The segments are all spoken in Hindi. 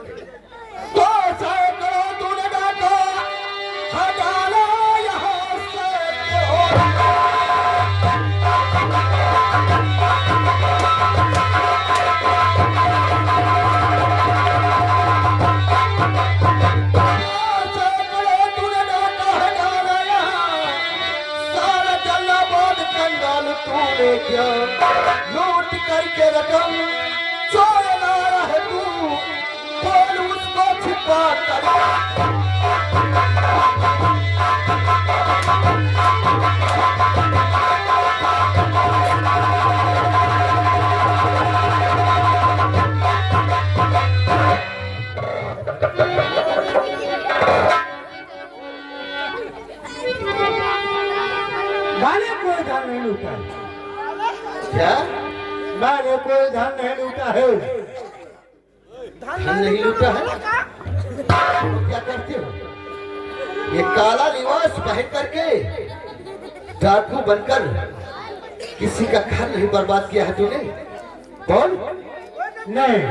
तो सैकड़ों तूने डांटा, हजारों यहाँ से सैकड़ों तूने डांटा, हजारों यहाँ सारा जलाबाद कंगाल तूने क्या लूट करके रकम चोर लाया है तू, बोल उसको छिपा कर। मैंने कोई धन नहीं लूटा है। क्या मैंने कोई धन नहीं लूटा है। धन नहीं लूटा है? तो क्या करते हो? ये काला लिबास पहन करके डाकू बनकर किसी का घर नहीं बर्बाद किया है तूने? बोल। नहीं,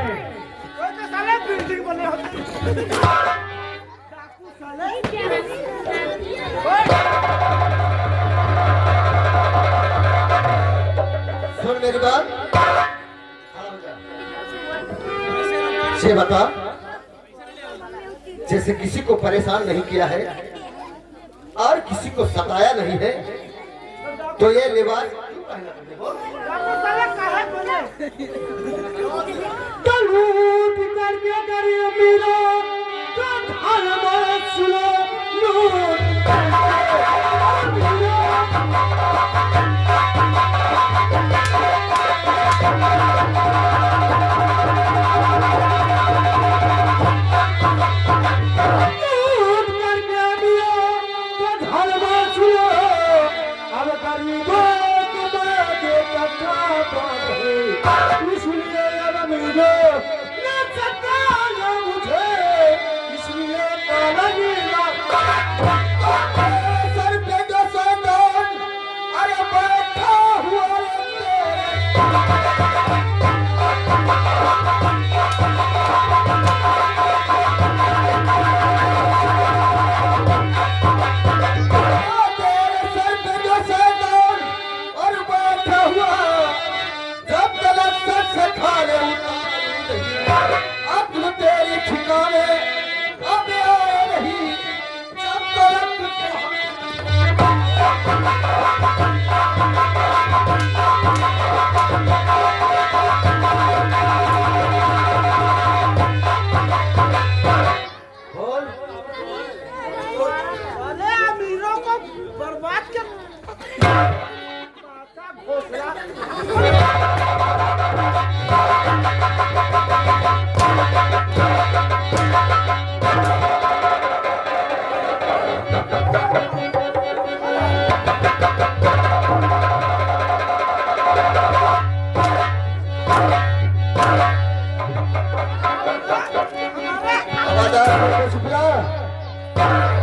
सुन मेरी बात, ये बता, जैसे किसी को परेशान नहीं किया है और किसी को सताया नहीं है, तो ये लिबास क्यों पहना तुमने? बोल। तो लूट करके करिए मेरा तो धन सुनो लूट सर पे जो सैतान, अरे बैठा हुआ तेरे सर पे जो सैतान और बैठा हुआ, जब तलक सर से खा ले अक्ल तेरी ठिकाने अब आए नहीं, जब तलक बोल। अमीरों को बर्बाद कर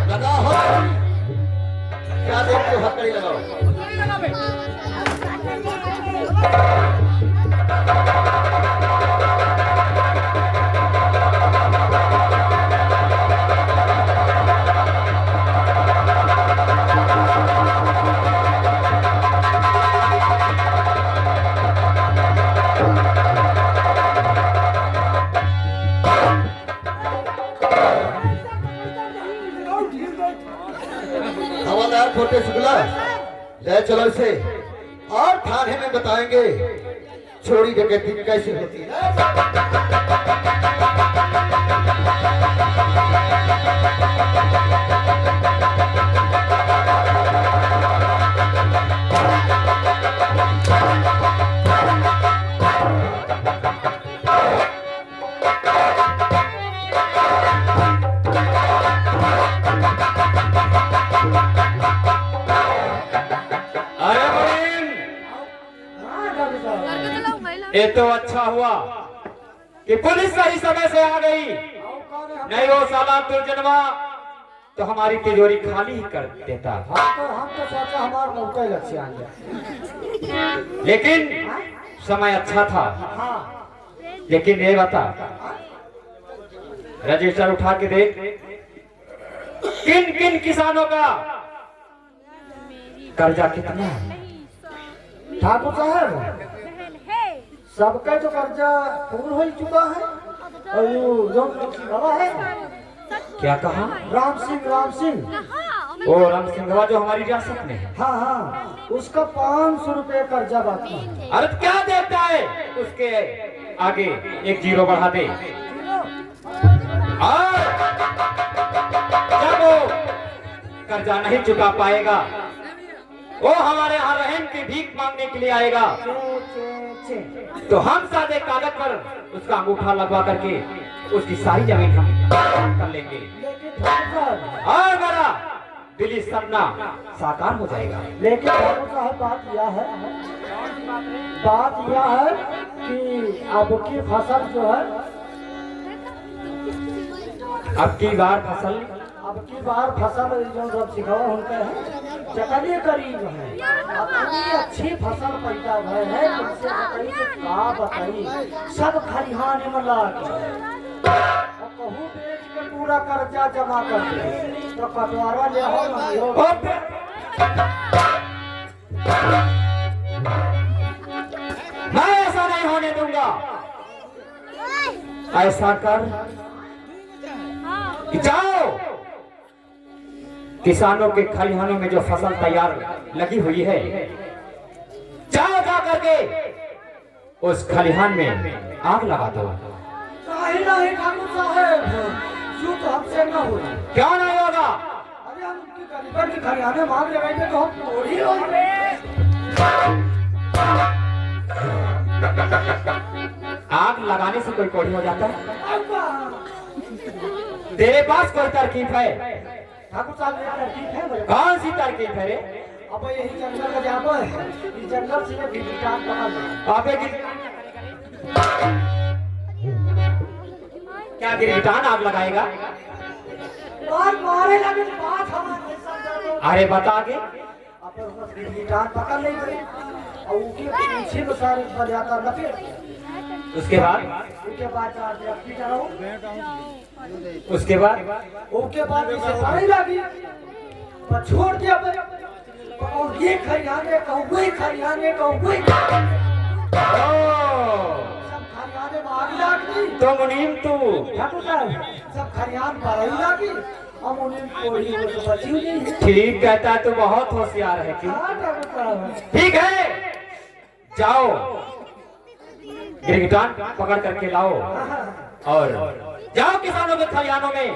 लगा हो क्या देखते हो? हथकड़ी लगाओ। हवादार छोटे शुक्ला, ले चलो इसे और थाने में बताएंगे चोरी डकैती कैसी होती है। ये तो अच्छा हुआ कि पुलिस सही समय से आ गई, नहीं वो साला अब्दुल जन्मा तो हमारी तिजोरी खाली ही कर देता। हम तो सोचा हमारा मौका ही लक्ष्य आ गया, लेकिन समय अच्छा था। लेकिन ये बता रजिस्टर उठा के देख, किन किन किसानों का कर्जा कितना है? ठाकुर साहब सबका जो कर्जा पूर्ण हो चुका है और जो रवा है। क्या कहा? राम सिंह ओ राम सिंघवा जो हमारी रियासत में है। हाँ हाँ, उसका 500 रुपये कर्जा बाकी है। अरे क्या देता है? उसके आगे एक जीरो बढ़ा दे। और जब वो कर्जा नहीं चुका पाएगा, वो हमारे यहाँ रहम की भीख मांगने के लिए आएगा, तो हम सादे कागज पर उसका अंगूठा लगवा करके उसकी सारी जमीन हम कर लेंगे और मेरा दिली सपना साकार हो जाएगा। लेकिन ठाकुर साहब बात यह है कि अब की फसल जो है, अब की बार फसल जो सब सिखावा होते हैं चकने करीब है। अपनी अच्छी फसल पैदा भय है, तुमसे बताई कि का बताई, सब खलिहान में ला के और कहूँ बेच के पूरा कर्जा जमा कर दे तो कटवारा ले हो। मैं ऐसा नहीं होने दूंगा। ऐसा कर कि जाओ किसानों के खलिहानों में जो फसल तैयार लगी हुई है, जाओ जा करके उस खलिहान में आग लगा दो। नहीं ठाकुर साहब, यूं तो हमसे न हो। क्यों नहीं होगा? अरे हम उनकी गरीबन की खलिहाने मांग ले बैठे तो हम थोड़ी हो। आग लगाने से कोई कोड़ी हो जाता है? तेरे पास कोई तरकीब है? ठाकुर साहब मेरा तरकीब है मेरे। कौन सी तरकीब है रे? अब यही जंगल का जाबो है, इस जंगल से भी गिटार पकड़ लो। आपे क्या गिरगिटान आग लगाएगा? और मारे लगे बात हमारे साथ। अरे बता के। अब बस गिटार पकड़ ले गए और उनके पीछे में सारे बजाता लपेट। उसके बाद उसके बाद इसे पानी लगी पर छोड़ दिया। और ये खरियाने कहूँ वही खरियाने कहूँ वही सब खरियाने में आग लगी। तो मुनीम तू ठाकुर साहब सब खरियान पर ही लगी और मुनीम कोई तो बची नहीं है। ठीक कहता है, तू बहुत होशियार है। क्यों? ठाकुर साहब ठीक है, जाओ गिरगिटान पकड़ करके लाओ और जाओ किसानों के खलिहानों में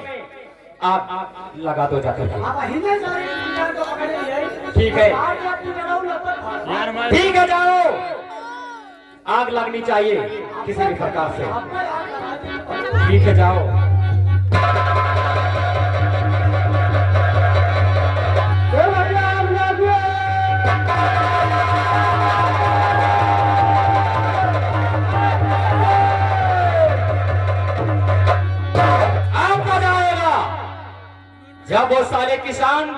आप लगा दो जाकर के। अब हिने सारे गिटार को पकड़े लिए। ठीक है, आज आप जनाओ लपट। ठीक है, जाओ। आग लगनी चाहिए किसी भी प्रकार से। ठीक है, जाओ। जब वो साले किसान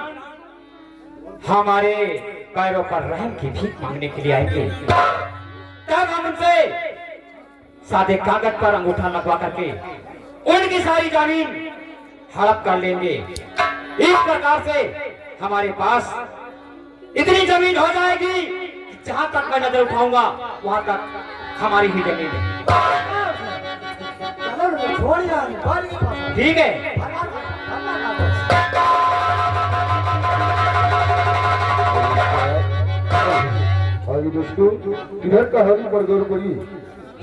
हमारे पैरों पर रहम की भीख मांगने के लिए आएंगे, तब हम उनसे सादे कागज पर अंगूठा लगवा करके उनकी सारी जमीन हड़प कर लेंगे। इस प्रकार से हमारे पास इतनी जमीन हो जाएगी कि जहां तक मैं नजर उठाऊंगा वहां तक हमारी ही जमीन है। ठीक है, आगे दोस्तों, इधर कहानी पर गौर करिए।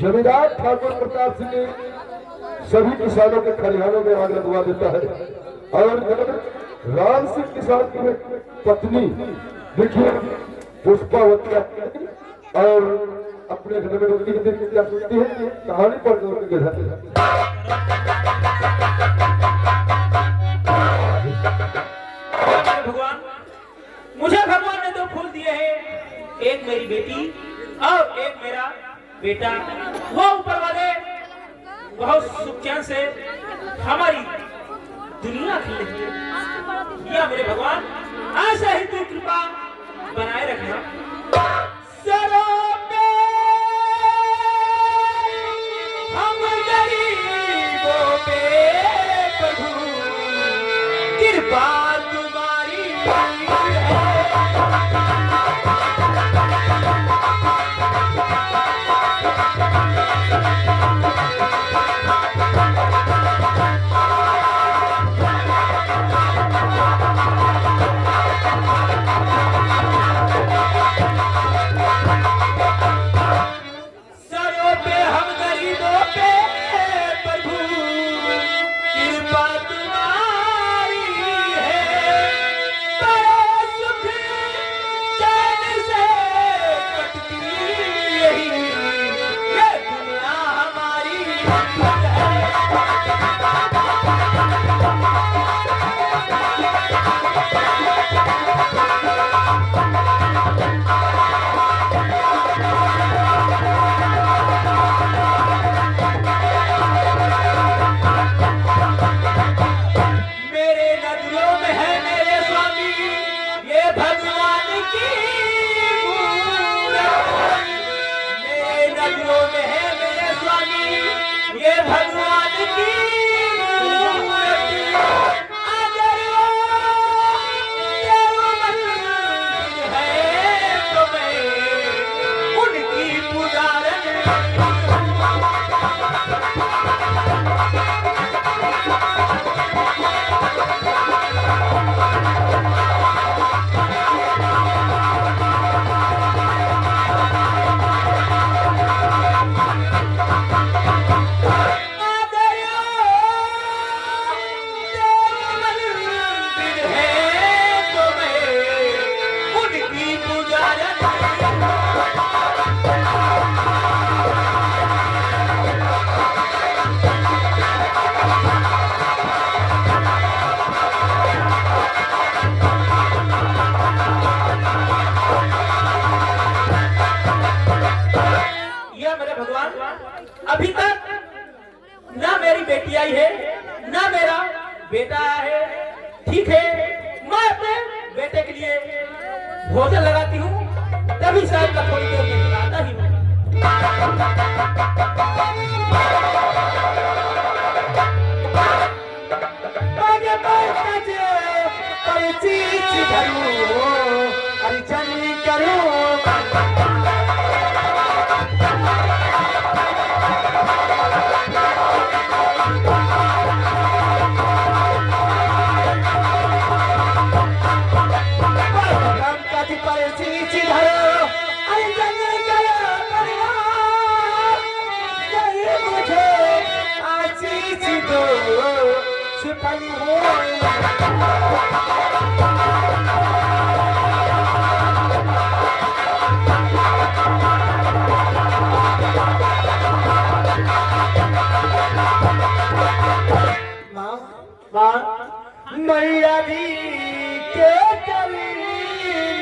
जमींदार ठाकुर प्रताप सिंह ने सभी किसानों के खलिहानों में आग लगवा देता है और राम सिंह किसान की पत्नी देखिए पुष्पावती और अपने घर में रोटी की क्या सोचती है, कहानी पर गौर करिए। भगवान, मुझे भगवान ने दो फूल दिए हैं, एक मेरी बेटी और एक मेरा बेटा। वो ऊपर वाले बहुत सुख चैन से हमारी दुनिया खिलेगी। या मेरे भगवान ऐसा ही तू कृपा बनाए रखना। सरों पे हम गरीबों पे सरों पे हम गरीबों पे प्रभु कृपा तुम्हारी है। बड़ा सुख चैन से कटती यही ये दुनिया हमारी है। मेरे नजरों में है मेरे स्वामी ये भगवान की मूरत। मेरे नजरों में है मेरे स्वामी ये भगवान की मूरत। अगर वो मंदिर है तो मैं उनकी पुजारन यह मेरे भगवान अभी तक ना मेरी बेटी आई है ना मेरा बेटा आया है। ठीक है, मैं अपने बेटे के लिए भोजन लगाती हूँ, तभी शायद मैं थोड़ी देर में आता ही हूँ। मैया जी के करीब में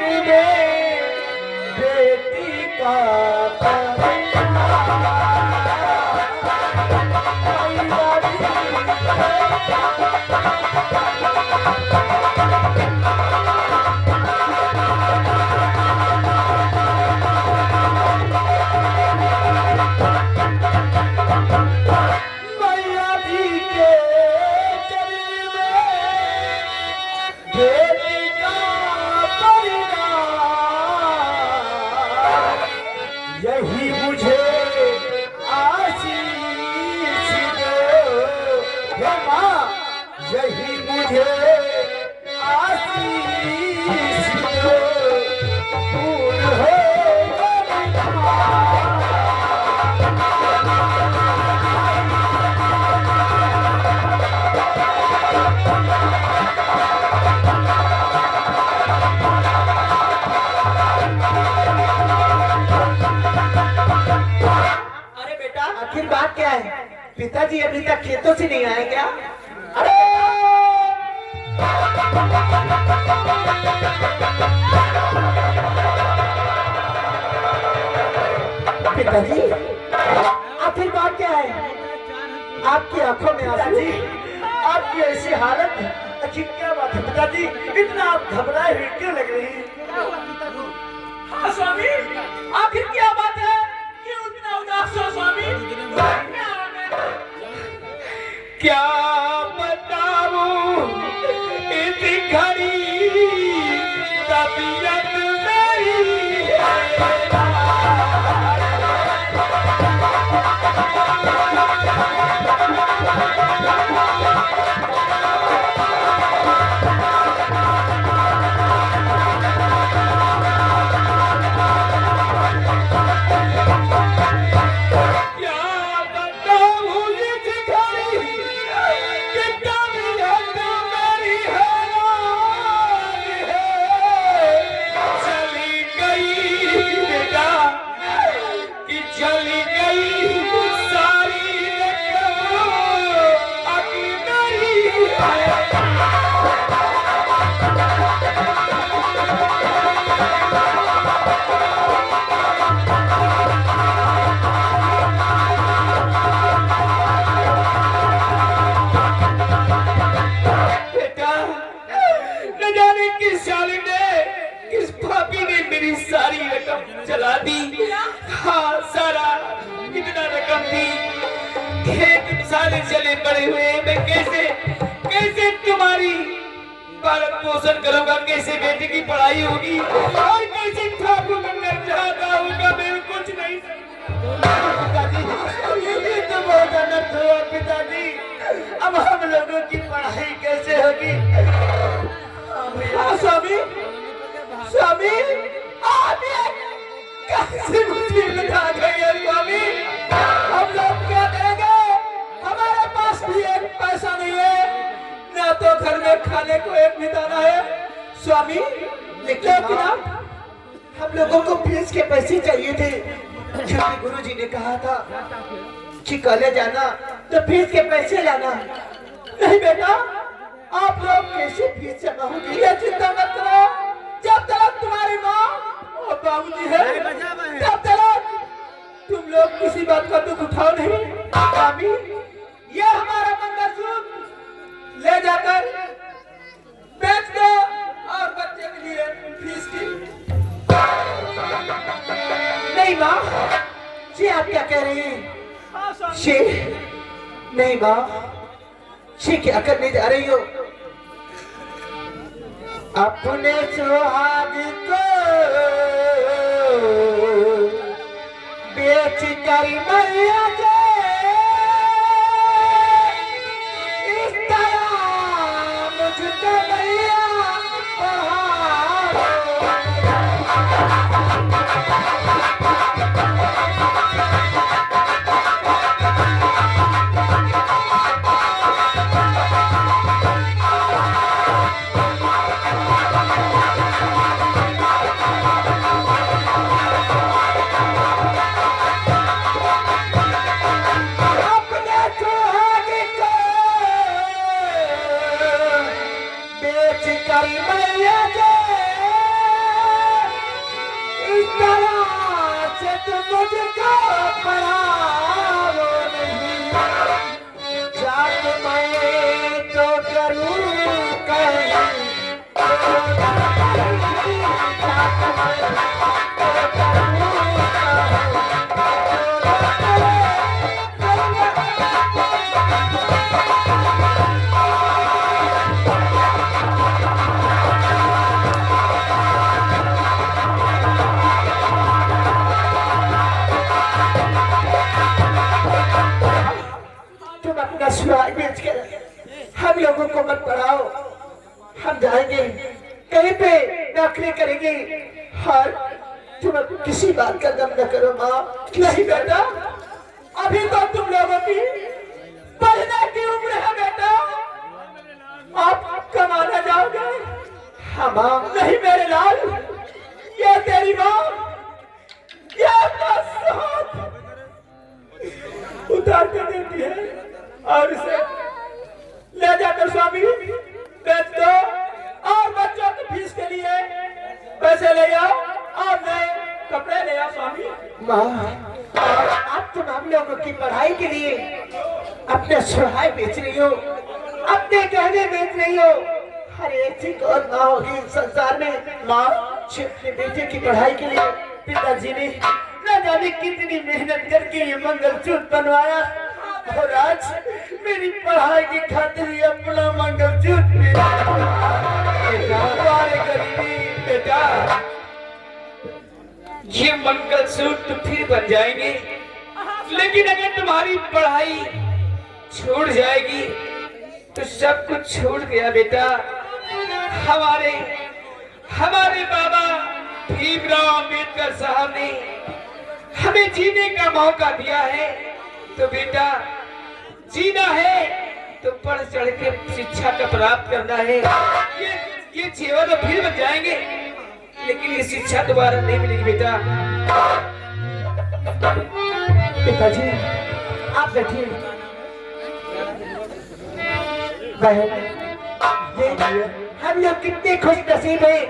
बेटी का यही मुझे आशीष दो हे माँ, यही मुझे आशीष दो। दूर हो आखिर बात क्या है? पिताजी अभी तक खेतों से नहीं आए क्या? अरे पिताजी, आखिर बात क्या है? आपकी आंखों में आंसू, आपकी ऐसी हालत, आखिर क्या बात है पिताजी? इतना आप घबराए हुए क्यों लग रही है? हाँ स्वामी, आखिर क्या बात है? क्यों इतना उदास हो स्वामी? क्या बताऊं इस घड़ी तबीयत मेरी है। जला दी। हाँ सारा कितना रकम थी, खेत सारे जले पड़े हुए हैं। मैं कैसे कैसे तुम्हारी पालन पोषण करूंगा, कैसे बेटे की पढ़ाई होगी और कैसे ठाकुर का खर्चा होगा, मैं कुछ नहीं पिताजी ये तो बहुत अनर्थ हुआ पिताजी। अब हम लोगों की पढ़ाई कैसे होगी? स्वामी स्वामी आप ये कैसे मुसीबत आ गई है स्वामी? हम लोग क्या करेंगे? हमारे पास भी एक पैसा नहीं है, ना तो घर में खाने को एक भी दाना है स्वामी। लेकिन हम लोगों को फीस के पैसे चाहिए थे, क्योंकि गुरुजी ने कहा था कि कॉलेज जाना तो फीस के पैसे लाना। नहीं बेटा, आप लोग कैसे फीस जमा होगी ये चिंता मत करो। जब तक तुम्हारी माँ और बाबूजी है तब तक तुम लोग किसी बात का दुख उठाओ नहीं। स्वामी ये हमारा मंगलसूत्र ले जाकर बेच दो और बच्चे के लिए फीस की। नहीं माँ, जी आप क्या कह रही हैं? जी नहीं माँ, जी क्या करने जा रही हो? अपने सुहाग को बेच कर मैया के इस तरह मुझको मैया हम लोगों को मत पढ़ाओ। हम जाएंगे कहीं पे नौकरी करेंगे और तुम किसी बात का गम न करो माँ। नहीं बेटा, अभी तो तुम लोगों की पढ़ने की उम्र है बेटा, आप कमाना जाओगे। हाँ माँ। नहीं मेरे लाल, ये तेरी माँ ये अपना साथ उतार कर देती है और इसे ले जाकर स्वामी बेच दो और बच्चों की फीस के लिए पैसे ले आओ और नए कपड़े ले आओ स्वामी। माँ आप तुम हम लोगों की पढ़ाई के लिए अपने सुहाय बेच रही हो, अपने गहने बेच रही हो। हर एक चीज और माँ होगी संसार में। माँ अपने बेटे की पढ़ाई के लिए पिताजी ने न जाने कितनी मेहनत करके ये मंगलसूत्र बनवाया और आज मेरी पढ़ाई की खातिर अपना मंगलसूत्र ये मंगलसूत्र फिर बन जाएंगे लेकिन अगर तुम्हारी पढ़ाई छूट जाएगी तो सब कुछ छूट गया बेटा। हमारे हमारे बाबा भीमराव अंबेडकर साहब ने हमें जीने का मौका दिया है, तो बेटा जीना है तो पढ़ चढ़ के शिक्षा का प्राप्त करना है। ये जीवन तो फिर बच जाएंगे, लेकिन ये शिक्षा दोबारा नहीं मिलेगी बेटा। पिताजी आप बैठिए। बहन, ये हम लोग कितने खुश नसीब हैं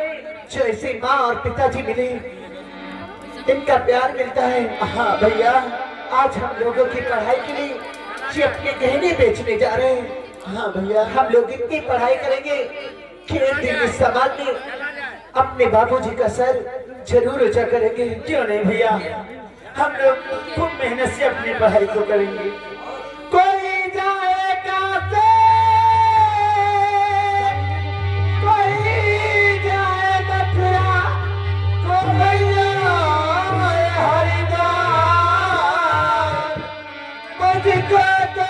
जो ऐसे माँ और पिताजी मिले, इनका प्यार मिलता है। हाँ भैया, आज हम लोगों की पढ़ाई के लिए ये अपने गहने बेचने जा रहे हैं। हाँ भैया, हम लोग इतनी पढ़ाई करेंगे कि एक दिन इस समाज में अपने बाबूजी का सर जरूर ऊंचा करेंगे। क्यों नहीं भैया, हम लोग खूब मेहनत से अपनी पढ़ाई को करेंगे। कोई जाए कासे, कोई जाए मथुरा, कोई जाए हरिद्वार, मुझको तो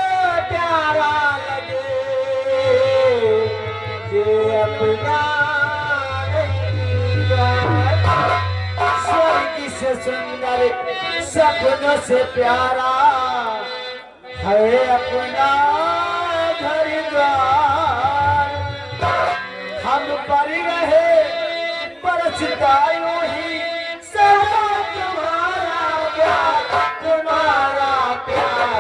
प्यारा लगे ये अपना स्वर्ग से सुंदर सपनों से प्यारा है अपना घर द्वार। हम पर रहे परछतायों ही सदा तुम्हारा प्यार, तुम्हारा प्यार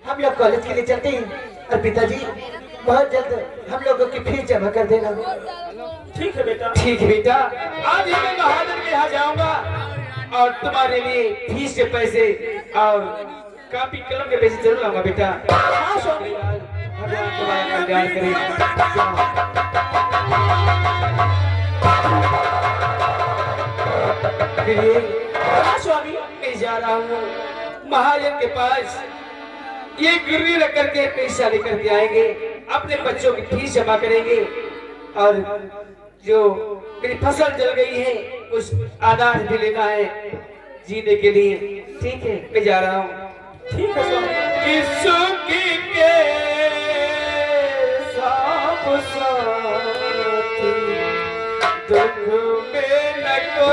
हम लोग कॉलेज के लिए चलते हैं और पिताजी बहुत जल्द हम लोगों की फीस जमा कर देना। ठीक है बेटा। ठीक है बेटा, आज ही मैं बहादुर के यहाँ जाऊंगा और तुम्हारे लिए फीस के पैसे और कापी कलम के पैसे जरूर लाऊंगा बेटा। हाँ स्वामी, भगवान तुम्हारा कल्याण करे। स्वामी मैं जा रहा हूँ महाजन के पास, ये गिरवी रख करके पैसा लेकर के आएंगे, अपने बच्चों की फीस जमा करेंगे और जो मेरी फसल जल गई है उस आधार भी लेना है जीने के लिए। ठीक है मैं जा रहा हूँ। ठीक है स्वामी। किसुकी के सब साथी दुख में न को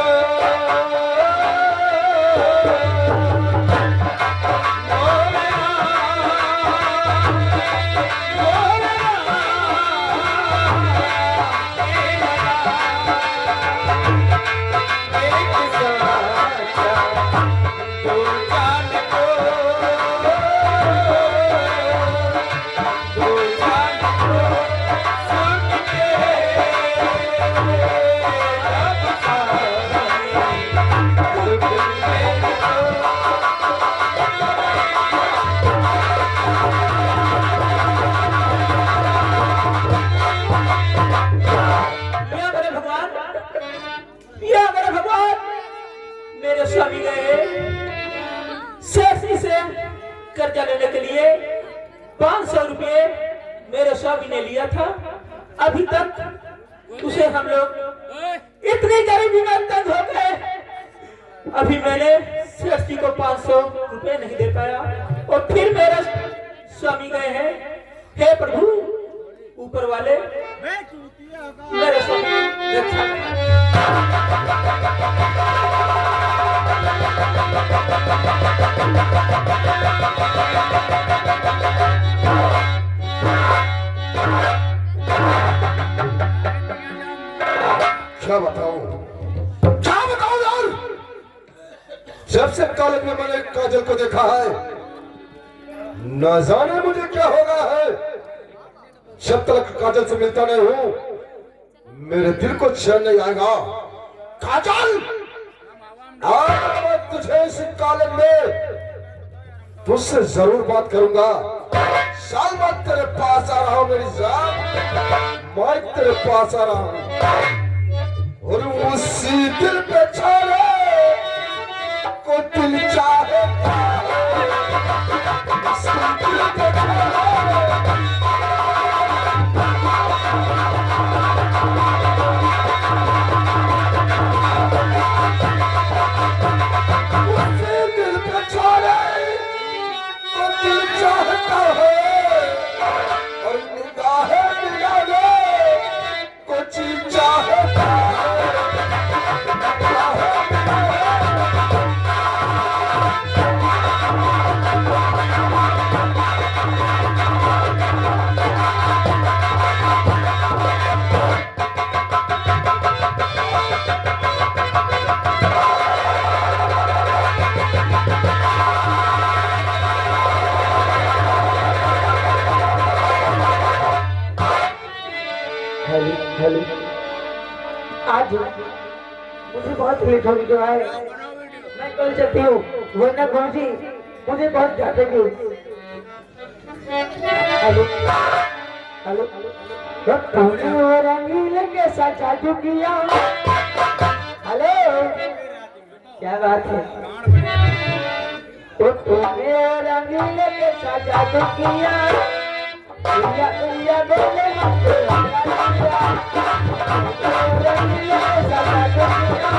मेरे स्वामी गए सेठी से कर्जा लेने के लिए 500 रुपये मेरे स्वामी ने लिया था। अभी तक उसे हम लोग इतनी गरीबी में तंग हो गए, अभी मैंने सेठ जी को 500 रुपये नहीं दे पाया और फिर मेरे स्वामी गए हैं। हे प्रभु ऊपर वाले मेरे स्वामी रक्षा क्या बताऊं यार, जब से कॉलेज में मैंने काजल को देखा है न जाने मुझे क्या होगा है। जब तक काजल से मिलता नहीं हूं मेरे दिल को चैन नहीं आएगा। काजल आज मैं तुझे इस कॉलेज में तुझसे जरूर बात करूंगा। साल बाद तेरे पास आ रहा हूं मेरी जान, मैं तेरे पास आ रहा हूं और उसी दिल पे छोड़े को दिल चाहे आज मुझे बहुत लेट हो गया है, मैं कल चलती हूँ वरना गुरुजी मुझे बहुत डांटेंगे। हेलो हेलो तूने वो रंगीले के साथ जादू किया। हेलो क्या बात है, तो तूने रंगीले के साथ जादू किया। उया उया बोले रंगीले के साथ जादू किया।